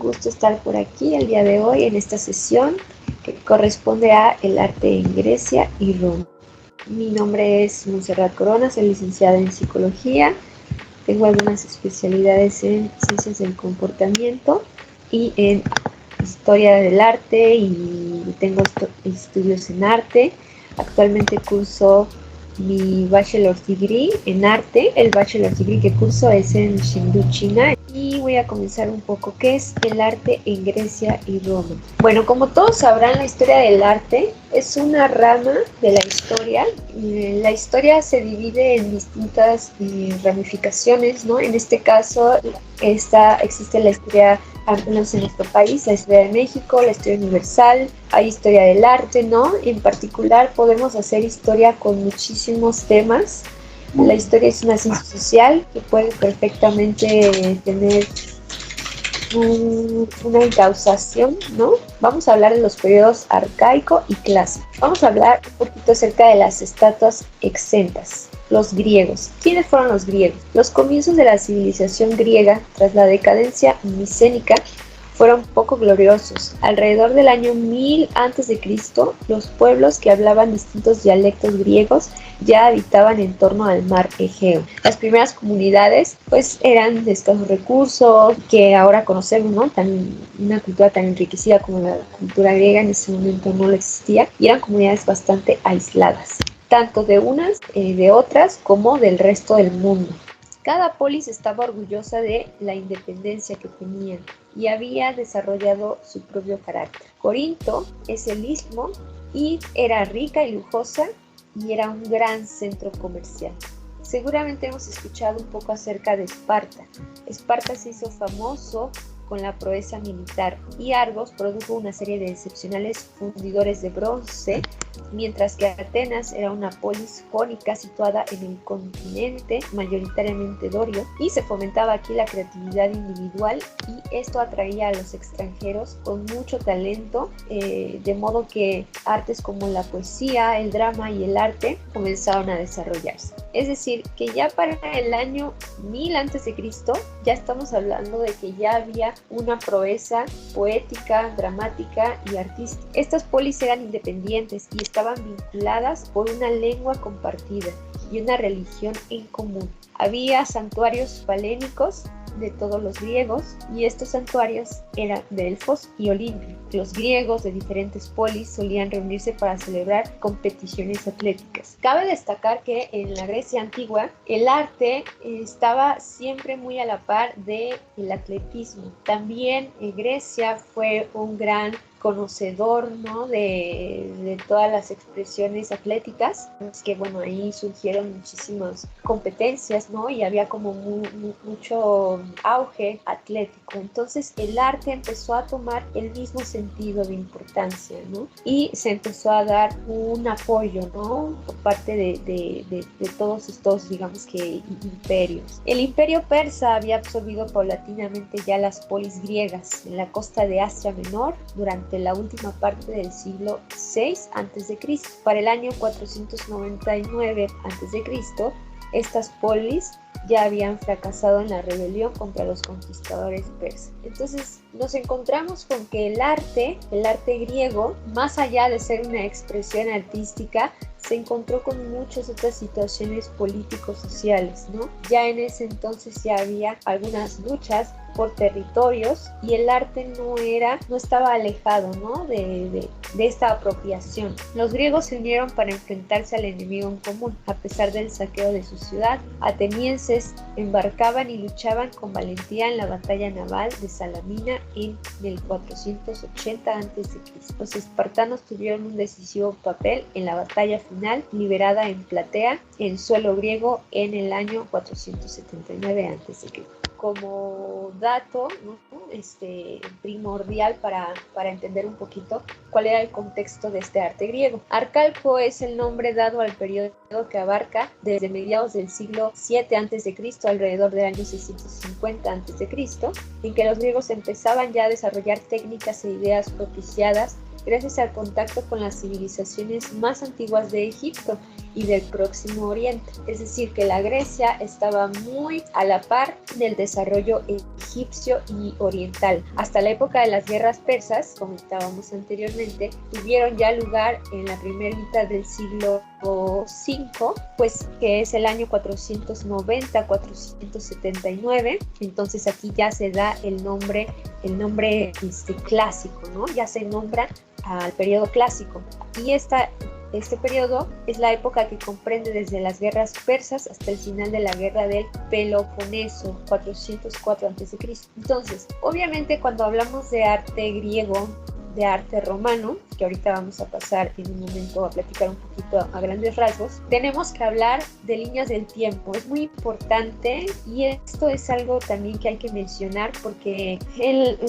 gusto estar por aquí el día de hoy en esta sesión que corresponde a el arte en Grecia y Roma. Mi nombre es Montserrat Corona, soy licenciada en Psicología, tengo algunas especialidades en Ciencias del Comportamiento y en Historia del Arte y tengo estudios en Arte. Actualmente curso mi Bachelor's Degree en Arte. El Bachelor's Degree que curso es en Chengdu, China. Y voy a comenzar un poco qué es el arte en Grecia y Roma. Bueno, como todos sabrán, la historia del arte es una rama de la historia. La historia se divide en distintas ramificaciones, ¿no? En este caso existe la historia, al menos en nuestro país, la historia de México, la historia universal, hay historia del arte, ¿no? En particular podemos hacer historia con muchísimos temas. La historia es una ciencia social que puede perfectamente tener una encausación, ¿no? Vamos a hablar de los periodos arcaico y clásico. Vamos a hablar un poquito acerca de las estatuas exentas. Los griegos. ¿Quiénes fueron los griegos? Los comienzos de la civilización griega, tras la decadencia micénica, fueron poco gloriosos. Alrededor del año 1000 a.C., los pueblos que hablaban distintos dialectos griegos ya habitaban en torno al mar Egeo. Las primeras comunidades pues eran de escasos recursos que ahora conocemos, ¿no? Una cultura tan enriquecida como la cultura griega en ese momento no lo existía, y eran comunidades bastante aisladas, tanto de unas, de otras, como del resto del mundo. Cada polis estaba orgullosa de la independencia que tenían y había desarrollado su propio carácter. Corinto es el istmo y era rica y lujosa y era un gran centro comercial. Seguramente hemos escuchado un poco acerca de Esparta. Esparta se hizo famoso con la proeza militar y Argos produjo una serie de excepcionales fundidores de bronce, mientras que Atenas era una polis jónica situada en el continente mayoritariamente dorio, y se fomentaba aquí la creatividad individual y esto atraía a los extranjeros con mucho talento, de modo que artes como la poesía, el drama y el arte comenzaron a desarrollarse. Es decir, que ya para el año 1000 a.C. ya estamos hablando de que ya había una proeza poética, dramática y artística. Estas polis eran independientes y estaban vinculadas por una lengua compartida y una religión en común. Había santuarios falénicos de todos los griegos y estos santuarios eran Delfos y Olimpio. Los griegos de diferentes polis solían reunirse para celebrar competiciones atléticas. Cabe destacar que en la Grecia antigua el arte estaba siempre muy a la par del atletismo. También Grecia fue un gran conocedor, ¿no? de todas las expresiones atléticas. Es que bueno, ahí surgieron muchísimas competencias, ¿no? Y había como mucho auge atlético. Entonces el arte empezó a tomar el mismo sentido de importancia, ¿no? Y se empezó a dar un apoyo, ¿no? Por parte de todos estos, digamos que, imperios. El imperio persa había absorbido paulatinamente ya las polis griegas en la costa de Asia Menor durante la última parte del siglo VI a.C. Para el año 499 a.C., estas polis ya habían fracasado en la rebelión contra los conquistadores persas. Entonces nos encontramos con que el arte griego, más allá de ser una expresión artística, se encontró con muchas otras situaciones políticos-sociales, ¿no? Ya en ese entonces ya había algunas luchas por territorios y el arte no estaba alejado, ¿no? de esta apropiación. Los griegos se unieron para enfrentarse al enemigo en común. A pesar del saqueo de su ciudad, atenienses embarcaban y luchaban con valentía en la batalla naval de Salamina en el 480 a.C. Los espartanos tuvieron un decisivo papel en la batalla final liberada en Platea, en suelo griego, en el año 479 a.C. Como dato, ¿no? Primordial para entender un poquito cuál era el contexto de este arte griego. Arcaico es el nombre dado al periodo que abarca desde mediados del siglo VII a.C. alrededor del año 650 a.C., en que los griegos empezaban ya a desarrollar técnicas e ideas propiciadas gracias al contacto con las civilizaciones más antiguas de Egipto y del Próximo Oriente. Es decir, que la Grecia estaba muy a la par del desarrollo egipcio y oriental. Hasta la época de las guerras persas, comentábamos anteriormente, tuvieron ya lugar en la primera mitad del siglo V, pues que es el año 490-479. Entonces aquí ya se da el nombre clásico, ¿no? Ya se nombra al periodo clásico. Y este periodo es la época que comprende desde las guerras persas hasta el final de la guerra del Peloponeso, 404 a.C. Entonces, obviamente cuando hablamos de arte griego, de arte romano, que ahorita vamos a pasar en un momento a platicar un poquito a grandes rasgos, tenemos que hablar de líneas del tiempo. Es muy importante y esto es algo también que hay que mencionar porque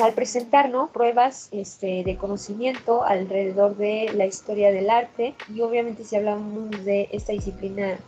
al presentar, ¿no?, pruebas de conocimiento alrededor de la historia del arte, y obviamente si hablamos de esta disciplina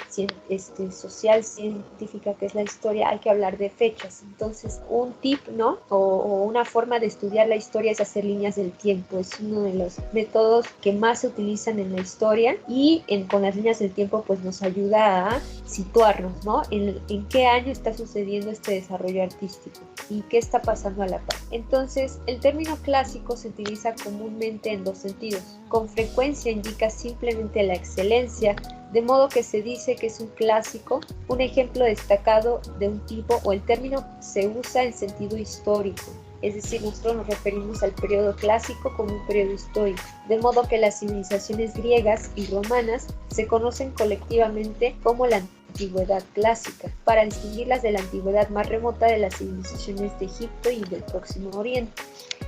social, científica que es la historia, hay que hablar de fechas. Entonces un tip, ¿no?, o una forma de estudiar la historia es hacer líneas del tiempo. Es uno de los métodos que más se utilizan en la historia y con las líneas del tiempo pues nos ayuda a situarnos, ¿no?, en qué año está sucediendo este desarrollo artístico y qué está pasando a la par. Entonces, el término clásico se utiliza comúnmente en dos sentidos. Con frecuencia indica simplemente la excelencia, de modo que se dice que es un clásico, un ejemplo destacado de un tipo, o el término se usa en sentido histórico. Es decir, nosotros nos referimos al periodo clásico como un periodo histórico, de modo que las civilizaciones griegas y romanas se conocen colectivamente como la antigüedad clásica, para distinguirlas de la antigüedad más remota de las civilizaciones de Egipto y del Próximo Oriente.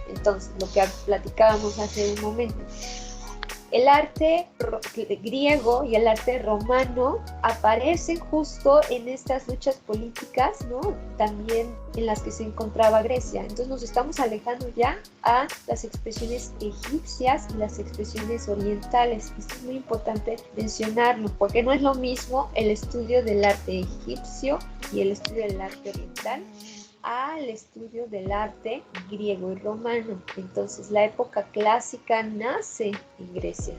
Entonces, lo que platicábamos hace un momento. El arte griego y el arte romano aparecen justo en estas luchas políticas, ¿no?, también en las que se encontraba Grecia. Entonces nos estamos alejando ya a las expresiones egipcias y las expresiones orientales. Esto es muy importante mencionarlo, porque no es lo mismo el estudio del arte egipcio y el estudio del arte oriental al estudio del arte griego y romano. Entonces la época clásica nace en Grecia.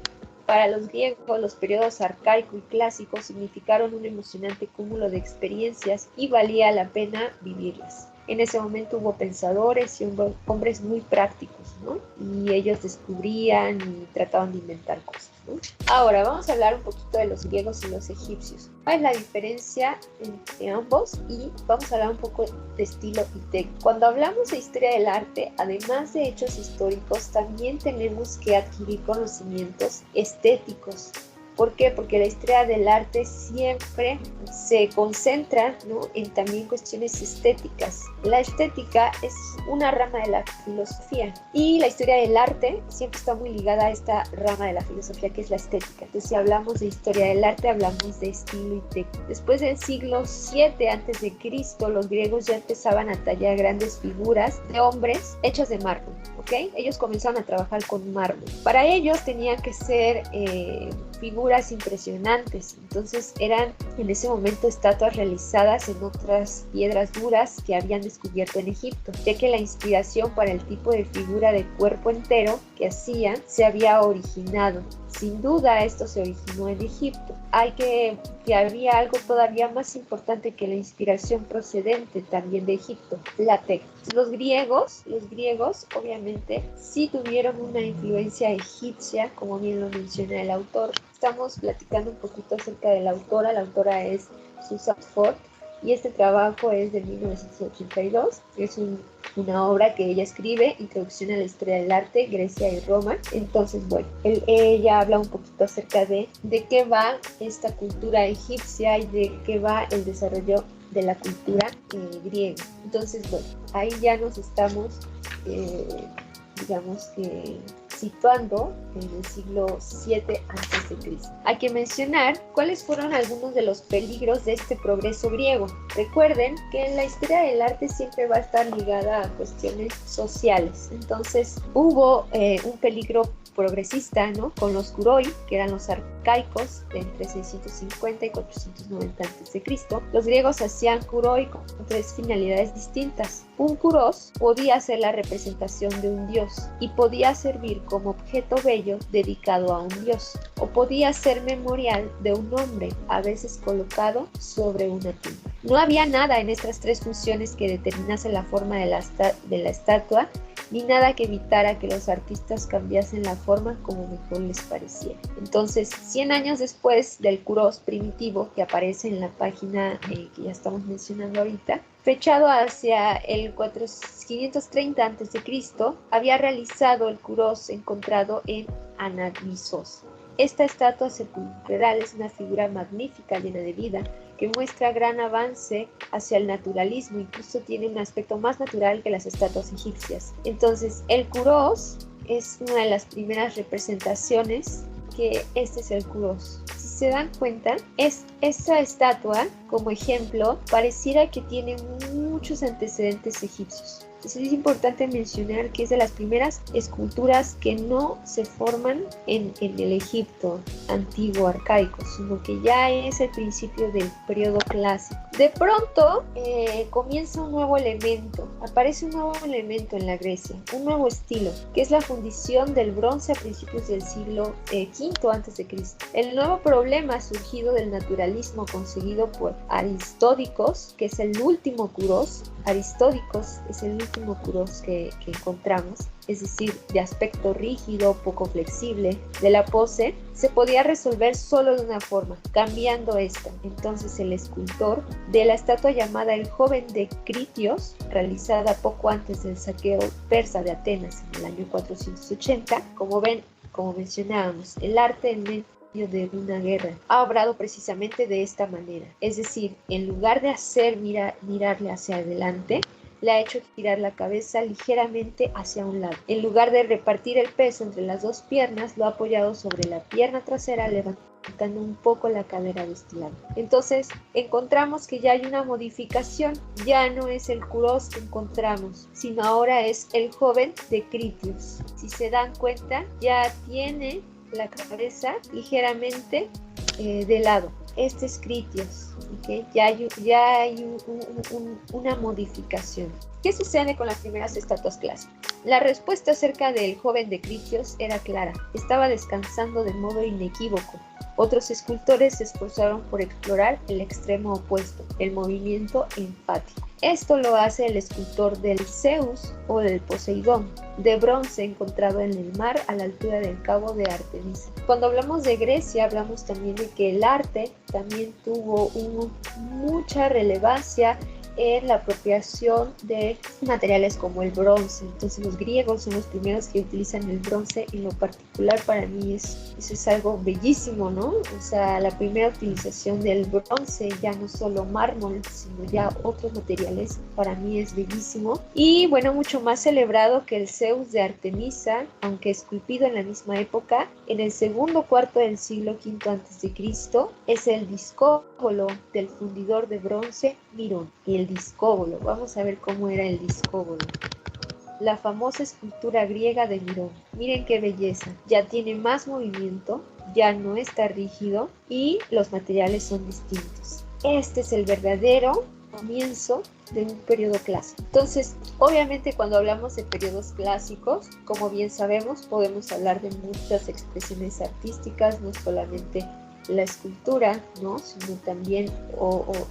Para los griegos, los periodos arcaico y clásico significaron un emocionante cúmulo de experiencias y valía la pena vivirlas. En ese momento hubo pensadores y hombres muy prácticos, ¿no?, y ellos descubrían y trataban de inventar cosas, ¿no? Ahora vamos a hablar un poquito de los griegos y los egipcios. ¿Cuál es la diferencia entre ambos? Y vamos a hablar un poco de estilo y técnica. Cuando hablamos de historia del arte, además de hechos históricos, también tenemos que adquirir conocimientos estéticos. ¿Por qué? Porque la historia del arte siempre se concentra, ¿no?, en también cuestiones estéticas. La estética es una rama de la filosofía y la historia del arte siempre está muy ligada a esta rama de la filosofía que es la estética. Entonces, si hablamos de historia del arte, hablamos de estilo y técnica. Después del siglo VII a.C., los griegos ya empezaban a tallar grandes figuras de hombres hechas de mármol, ¿ok? Ellos comenzaron a trabajar con mármol. Para ellos tenían que ser figuras impresionantes. Entonces eran en ese momento estatuas realizadas en otras piedras duras que habían descubierto en Egipto, ya que la inspiración para el tipo de figura de cuerpo entero que hacían se había originado. Sin duda esto se originó en Egipto. Que había algo todavía más importante que la inspiración procedente también de Egipto, la técnica. Los griegos obviamente sí tuvieron una influencia egipcia, como bien lo menciona el autor. Estamos platicando un poquito acerca de la autora es Susan Ford, y este trabajo es de 1982, es una obra que ella escribe, Introducción a la Historia del Arte, Grecia y Roma. Entonces, bueno, ella habla un poquito acerca de qué va esta cultura egipcia y de qué va el desarrollo de la cultura griega. Entonces, bueno, ahí ya nos estamos, digamos que situando en el siglo VII a.C. Hay que mencionar cuáles fueron algunos de los peligros de este progreso griego. Recuerden que en la historia del arte siempre va a estar ligada a cuestiones sociales. Entonces hubo un peligro progresista, ¿no? Con los kuroi, que eran los arcaicos de entre 650 y 490 a.C. Los griegos hacían kuroi con tres finalidades distintas. Un kuros podía ser la representación de un dios y podía servir como objeto bello dedicado a un dios, o podía ser memorial de un hombre, a veces colocado sobre una tumba. No había nada en estas tres funciones que determinase la forma de la estatua, ni nada que evitara que los artistas cambiasen la forma como mejor les pareciera. Entonces, 100 años después del kuros primitivo que aparece en la página que ya estamos mencionando ahorita, fechado hacia el 530 a.C., había realizado el kuros encontrado en Anadysos. Esta estatua sepulcral es una figura magnífica, llena de vida, que muestra gran avance hacia el naturalismo, incluso tiene un aspecto más natural que las estatuas egipcias. Entonces, el kuros es una de las primeras representaciones que este es el kuros. Si se dan cuenta, esta estatua, como ejemplo, pareciera que tiene muchos antecedentes egipcios. Entonces es importante mencionar que es de las primeras esculturas que no se forman en el Egipto antiguo arcaico, sino que ya es el principio del periodo clásico. De pronto comienza un nuevo elemento, aparece un nuevo elemento en la Grecia, un nuevo estilo, que es la fundición del bronce a principios del siglo V a.C. El nuevo problema surgido del naturalismo conseguido por Aristódicos, que es el último kuros. Aristódicos es el último kuros que encontramos, es decir, de aspecto rígido, poco flexible, de la pose, se podía resolver solo de una forma, cambiando esta. Entonces el escultor de la estatua llamada el joven de Critios, realizada poco antes del saqueo persa de Atenas en el año 480, como ven, como mencionábamos, el arte en medio de una guerra ha obrado precisamente de esta manera, es decir, en lugar de hacer mirarle hacia adelante, le ha hecho girar la cabeza ligeramente hacia un lado. En lugar de repartir el peso entre las dos piernas, lo ha apoyado sobre la pierna trasera, levantando un poco la cadera de este lado. Entonces encontramos que ya hay una modificación, ya no es el kuros que encontramos, sino ahora es el joven de Critios. Si se dan cuenta, ya tiene la cabeza ligeramente de lado. Este es Critios, ¿okay? Ya hay una modificación. ¿Qué sucede con las primeras estatuas clásicas? La respuesta acerca del joven de Critios era clara, estaba descansando de modo inequívoco. Otros escultores se esforzaron por explorar el extremo opuesto, el movimiento enfático. Esto lo hace el escultor del Zeus o del Poseidón, de bronce encontrado en el mar a la altura del cabo de Artemisa. Cuando hablamos de Grecia, hablamos también de que el arte también tuvo mucha relevancia en la apropiación de materiales como el bronce. Entonces los griegos son los primeros que utilizan el bronce. En lo particular para mí eso es algo bellísimo, ¿no? O sea, la primera utilización del bronce, ya no solo mármol, sino ya otros materiales, para mí es bellísimo. Y bueno, mucho más celebrado que el Zeus de Artemisa, aunque esculpido en la misma época, en el segundo cuarto del siglo V a.C., es el discóbolo del fundidor de bronce Mirón. Y el discóbolo, vamos a ver cómo era el discóbolo. La famosa escultura griega de Mirón. Miren qué belleza, ya tiene más movimiento, ya no está rígido y los materiales son distintos. Este es el verdadero comienzo de un periodo clásico. Entonces, obviamente cuando hablamos de periodos clásicos, como bien sabemos, podemos hablar de muchas expresiones artísticas, no solamente la escultura, ¿no? Sino también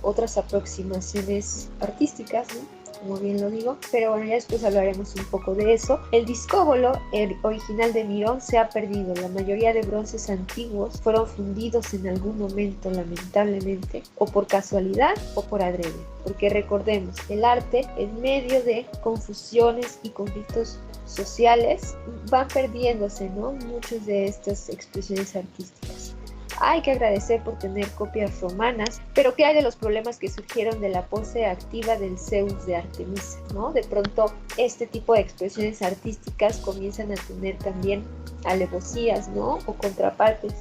otras aproximaciones artísticas, ¿no? Como bien lo digo, pero bueno, ya después hablaremos un poco de eso. El discóbolo, el original de Mirón, se ha perdido. La mayoría de bronces antiguos fueron fundidos en algún momento, lamentablemente, o por casualidad o por adrede, porque recordemos, el arte en medio de confusiones y conflictos sociales van perdiéndose, ¿no? Muchas de estas expresiones artísticas. Hay que agradecer por tener copias romanas, pero ¿qué hay de los problemas que surgieron de la pose activa del Zeus de Artemisa, ¿no? De pronto este tipo de expresiones artísticas comienzan a tener también alevosías, ¿no? O contrapartes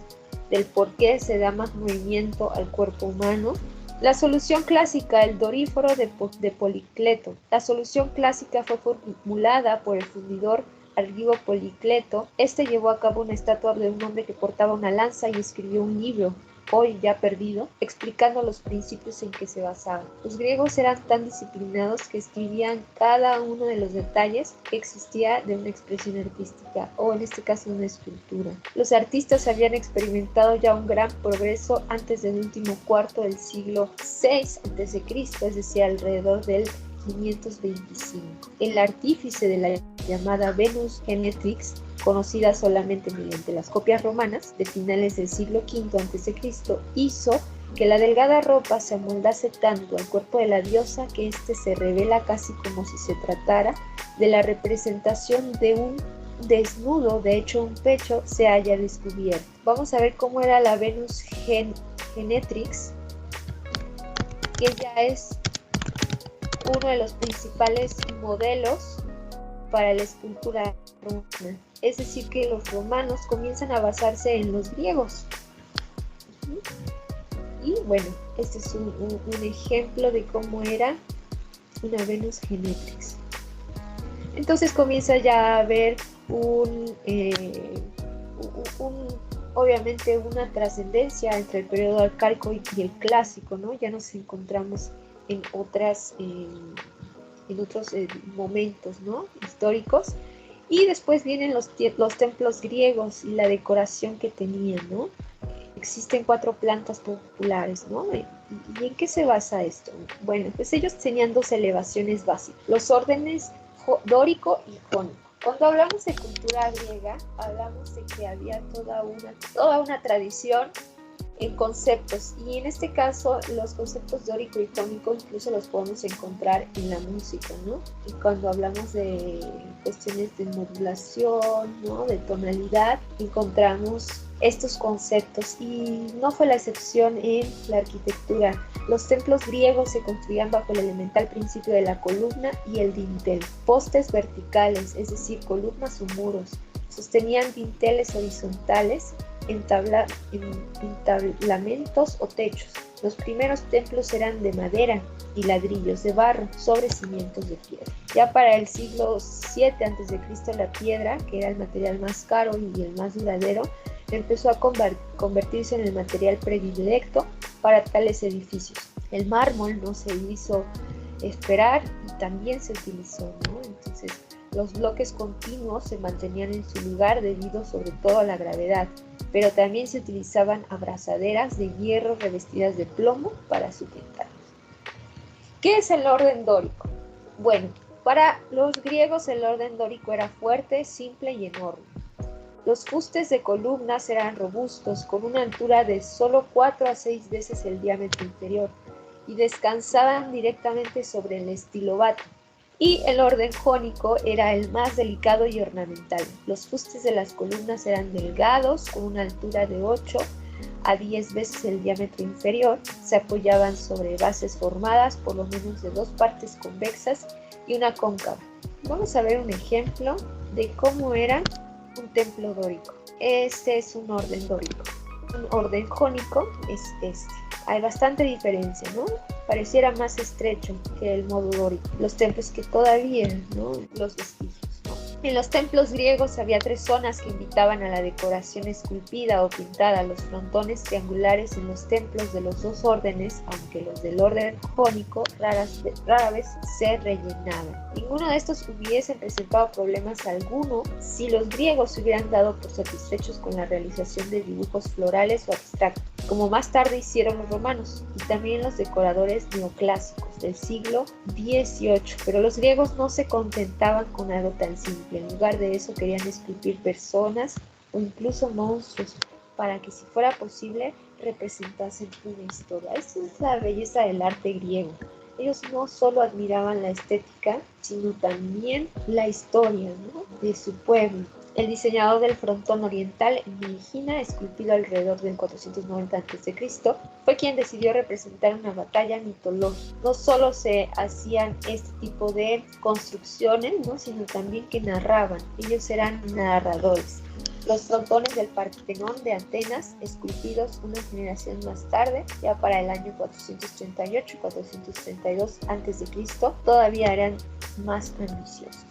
del por qué se da más movimiento al cuerpo humano. La solución clásica, el doríforo de Policleto. La solución clásica fue formulada por el fundidor Argivo Policleto, este llevó a cabo una estatua de un hombre que portaba una lanza y escribió un libro, hoy ya perdido, explicando los principios en que se basaba. Los griegos eran tan disciplinados que escribían cada uno de los detalles que existía de una expresión artística, o en este caso una escultura. Los artistas habían experimentado ya un gran progreso antes del último cuarto del siglo VI a.C., es decir, alrededor del 525. El artífice de la llamada Venus Genetrix, conocida solamente mediante las copias romanas de finales del siglo V a.C., hizo que la delgada ropa se amoldase tanto al cuerpo de la diosa que éste se revela casi como si se tratara de la representación de un desnudo. De hecho, un pecho se haya descubierto. Vamos a ver cómo era la Venus Genetrix, que ya es uno de los principales modelos para la escultura romana. Es decir, que los romanos comienzan a basarse en los griegos. Y bueno, este es un ejemplo de cómo era una Venus Genetrix. Entonces comienza ya a haber obviamente una trascendencia entre el periodo arcaico y el clásico, ¿no? Ya nos encontramos en otros momentos, ¿no?, históricos. Y después vienen los templos griegos y la decoración que tenían, ¿no? Existen 4 plantas populares, ¿no? ¿Y en qué se basa esto? Bueno, pues ellos tenían 2 elevaciones básicas, los órdenes dórico y jónico. Cuando hablamos de cultura griega, hablamos de que había toda una tradición en conceptos, y en este caso los conceptos dórico y jónico incluso los podemos encontrar en la música, ¿no? Y cuando hablamos de cuestiones de modulación, ¿no?, de tonalidad, encontramos estos conceptos, y no fue la excepción en la arquitectura. Los templos griegos se construían bajo el elemental principio de la columna y el dintel. Postes verticales, es decir, columnas o muros, sostenían dinteles horizontales, entablamentos o techos. Los primeros templos eran de madera y ladrillos de barro sobre cimientos de piedra. Ya para el siglo VII a.C., la piedra, que era el material más caro y el más duradero, empezó a convertirse en el material predilecto para tales edificios. El mármol no se hizo esperar y también se utilizó, ¿no? Entonces, los bloques continuos se mantenían en su lugar debido sobre todo a la gravedad, pero también se utilizaban abrazaderas de hierro revestidas de plomo para sujetarlos. ¿Qué es el orden dórico? Bueno, para los griegos el orden dórico era fuerte, simple y enorme. Los fustes de columnas eran robustos, con una altura de solo 4 a 6 veces el diámetro inferior, y descansaban directamente sobre el estilobato. Y el orden jónico era el más delicado y ornamental. Los fustes de las columnas eran delgados, con una altura de 8 a 10 veces el diámetro inferior. Se apoyaban sobre bases formadas por lo menos de 2 partes convexas y una cóncava. Vamos a ver un ejemplo de cómo era un templo dórico. Este es un orden dórico. Un orden jónico es este. Hay bastante diferencia, ¿no? Pareciera más estrecho que el modo dórico. Los templos que todavía, ¿no?, los vestigios, ¿no? En los templos griegos había 3 zonas que invitaban a la decoración esculpida o pintada. Los frontones triangulares en los templos de los 2 órdenes, aunque los del orden jónico rara vez se rellenaban. Ninguno de estos hubiesen presentado problemas alguno si los griegos se hubieran dado por satisfechos con la realización de dibujos florales o abstractos, como más tarde hicieron los romanos y también los decoradores neoclásicos del siglo XVIII. Pero los griegos no se contentaban con algo tan simple. En lugar de eso querían esculpir personas o incluso monstruos para que, si fuera posible, representasen una historia. Esa es la belleza del arte griego. Ellos no solo admiraban la estética, sino también la historia, ¿no?, de su pueblo. El diseñador del frontón oriental, Migina, esculpido alrededor del 490 a.C., fue quien decidió representar una batalla mitológica. No solo se hacían este tipo de construcciones, ¿no?, sino también que narraban. Ellos eran narradores. Los frontones del Partenón de Atenas, esculpidos una generación más tarde, ya para el año 438 y 432 a.C., todavía eran más ambiciosos.